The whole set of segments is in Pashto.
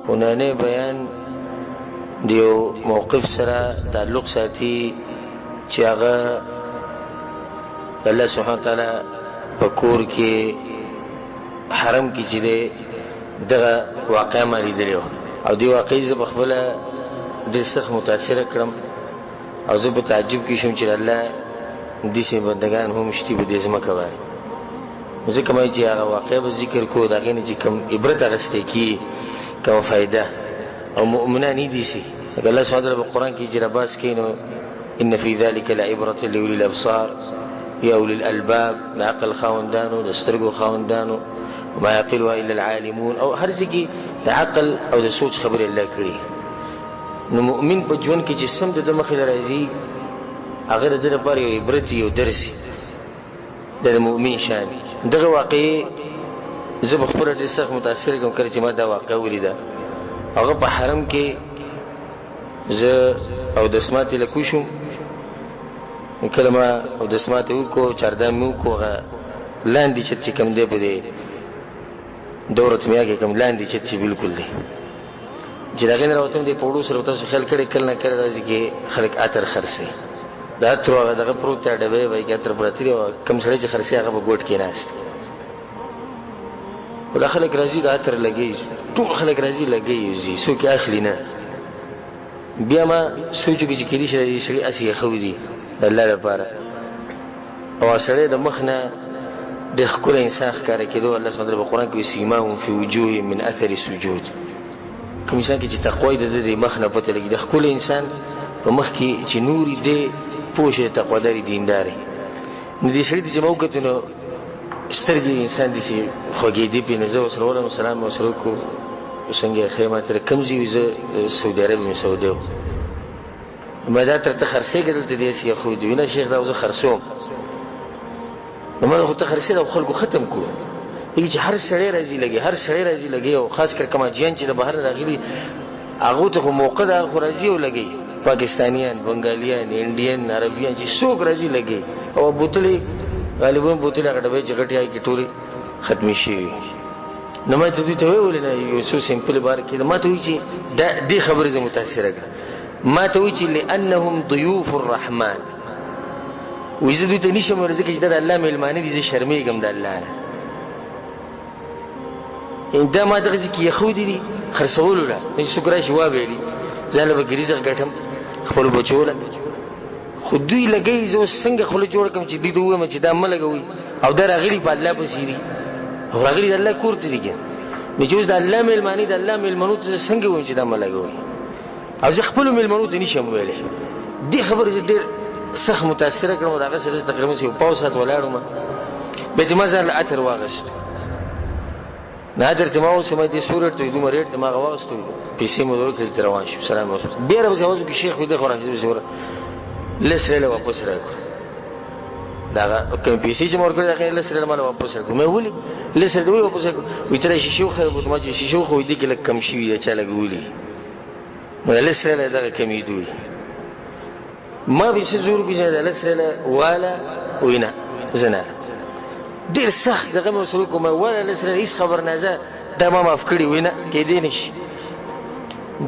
ونانه بیان دیو موقف سره تعلق ساتي چې هغه الله سبحانه تعالی په کور کې حرم کې چې دغه واقع مالي دی او دی واقعي زه بخبل ډېر سخت متاثر کړم او زه په تعجب کې شوم چې الله دې سي بندگان هم شتي به دې زما کوي زه کومای چې هغه واقع به ذکر کو دا غني چې کوم عبرت غسته کی کوم فائدہ او مؤمنان دي سي الله سبحانه وتعالى بالقران کې جرباس کینو ان في ذلك لعبرة لأولي الابصار يا اولي الالباب العقل خاوندانو دسترګو خاوندانو وما يعقلها الا العالمون او هر ځکه د عقل او د سوچ خبره الله کړی نو مؤمن په ژوند کې چې سم د مخې راځي هغه د لپاره یو عبرت یو درس د مؤمن شان دغه واقعي زه په خپل ډېر سخت متاثر کوم کړ چې ما دا واقع ولیدا هغه په حرم کې زه او د سمات له کوشم کلمه او د سمات کو چاردام مو کو لاندې چې کوم دی په دې دورت میا کې کوم لاندې چې بالکل دی چې دا غن راوتم دی پوډو سره تاسو خیال کړي کله نه کړي راځي کې خلک اتر خرسي دا تر هغه دغه پروت ته ډبه وای کې اتر پرتري او کم سره چې خرسي هغه په ګوټ کې ناست ولا خلک راځي دا اتر لګي ټول خلک راځي لګي زی سو کې اخلي نه بیا ما سوچو کې چې کلی شي شي اسی خو دي الله لپاره او سره د مخنه د خپل انسان ښکار کېدو الله سبحانه وتعالى په قران کې سیماهم فی وجوه من اثر السجود کوم انسان کې چې تقوا د مخنه پته لګي د خپل انسان په مخ کې چې نوري دی پوښه تقوا داري دینداري نو دې شری چې موقتونو سترګي انسان دي چې خوګې دی په نزو سره ولهم سلام او سره کو څنګه خیمه تر کمزي وي سعودي عربي مسعودو مدا تر خرسي کېدل دې سي خو دی نه شیخ دا وز خرسوم نو خو ته خرسي دا خلکو ختم کو چې هر سړی راځي لګي هر سړی راځي لګي او خاص کر کما جیان چې د بهر راغلي هغه ته موقع د خورازي او لګي پاکستانیان بنگالیان انډین عربیان چې څوک راځي لګي او بوتلې غالبا بوتلې غډوي چې غټي کی ټولي ختمي شي نو ما ته دې ته ویل نه یو څو سیمپل بار کې ما ته وی چې د دې خبرې زه متاثر کړم ما ته وی چې لانهم ضيوف الرحمن وزدو ته نشم ورزکه چې د الله ملمانه دي زه شرمېږم د الله نه انده ما دغه ځکه يهودي دي خرڅول ولا ان شکر شي وابېلي ځاله به ګریزه غټم خپل بچوله خودي لګي زو څنګه خپل جوړ کوم چې دې دوه مچ دا ملګوي او دا راغلي په الله په سيري او راغلي د الله کوړته دي نه چې د الله ملمانه د الله ملمنو ته څنګه وایي چې دا ملګوي او زه خپل ملمنو ته نشم ویلې دې خبره زه ډېر سخت متاثر کړم دا غسه تقریبا یو پاوسات ولاړم به دې مزل اتر واغشت نادر تماو سمې دې صورت ته دومره ریټ ما غواستو پیسې مو ورکړ روان شو سلام علیکم بیا راځي اوس کې شیخ دې خو راځي زوره لسره واپس راکړ دا کوم پیسې چې مور کړی دا لسره مال واپس راکړ مې ولي لسره دې واپس راکړ وې ترې شیشو خو به ما چې شیشو خو دې کې لکه کم شي یا چا لګولي مې لسره دا کمی دوی ما به زور کې دا لسره والا وینا زنا ډیر سخت دغه مسلو کوم ولا لسره هیڅ خبر نه ده دا ما معاف کړی وینا کې دې نشي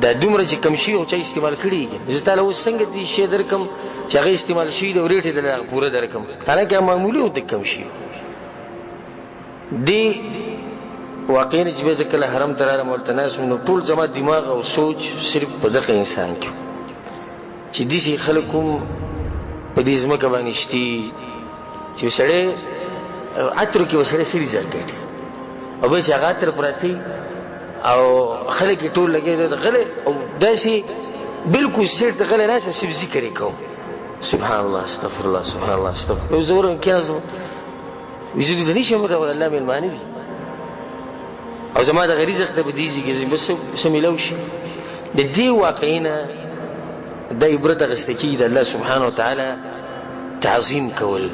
دا دومره چې کم شي او چې استعمال کړي زه تعالی وسنګ دي شی درکم چې هغه استعمال شي د ورېټه د پوره درکم حالانکه معمولی د کم شي دی واقعي چې به ځکه حرم تراره ملتناس نو ټول زما دماغ او سوچ صرف په دغه انسان کې چې دې خلکو په دې ځمکه باندې شتي چې سړی اتر کې وسره سری ځړګټ او به چې هغه اتر پراتی او خلک ټول لګي د غله او داسي بالکل سیر ته غله ناس چې ذکر وکاو سبحان الله استغفر الله سبحان الله استغفر الله زور کېنځو وجود دې نشي مده الله مې معنی دي او زما د غریزه ته بدیږي چې بس سميلو شي د دې واقعینا د عبرت غستکی د الله سبحانه وتعالى تعظیم کول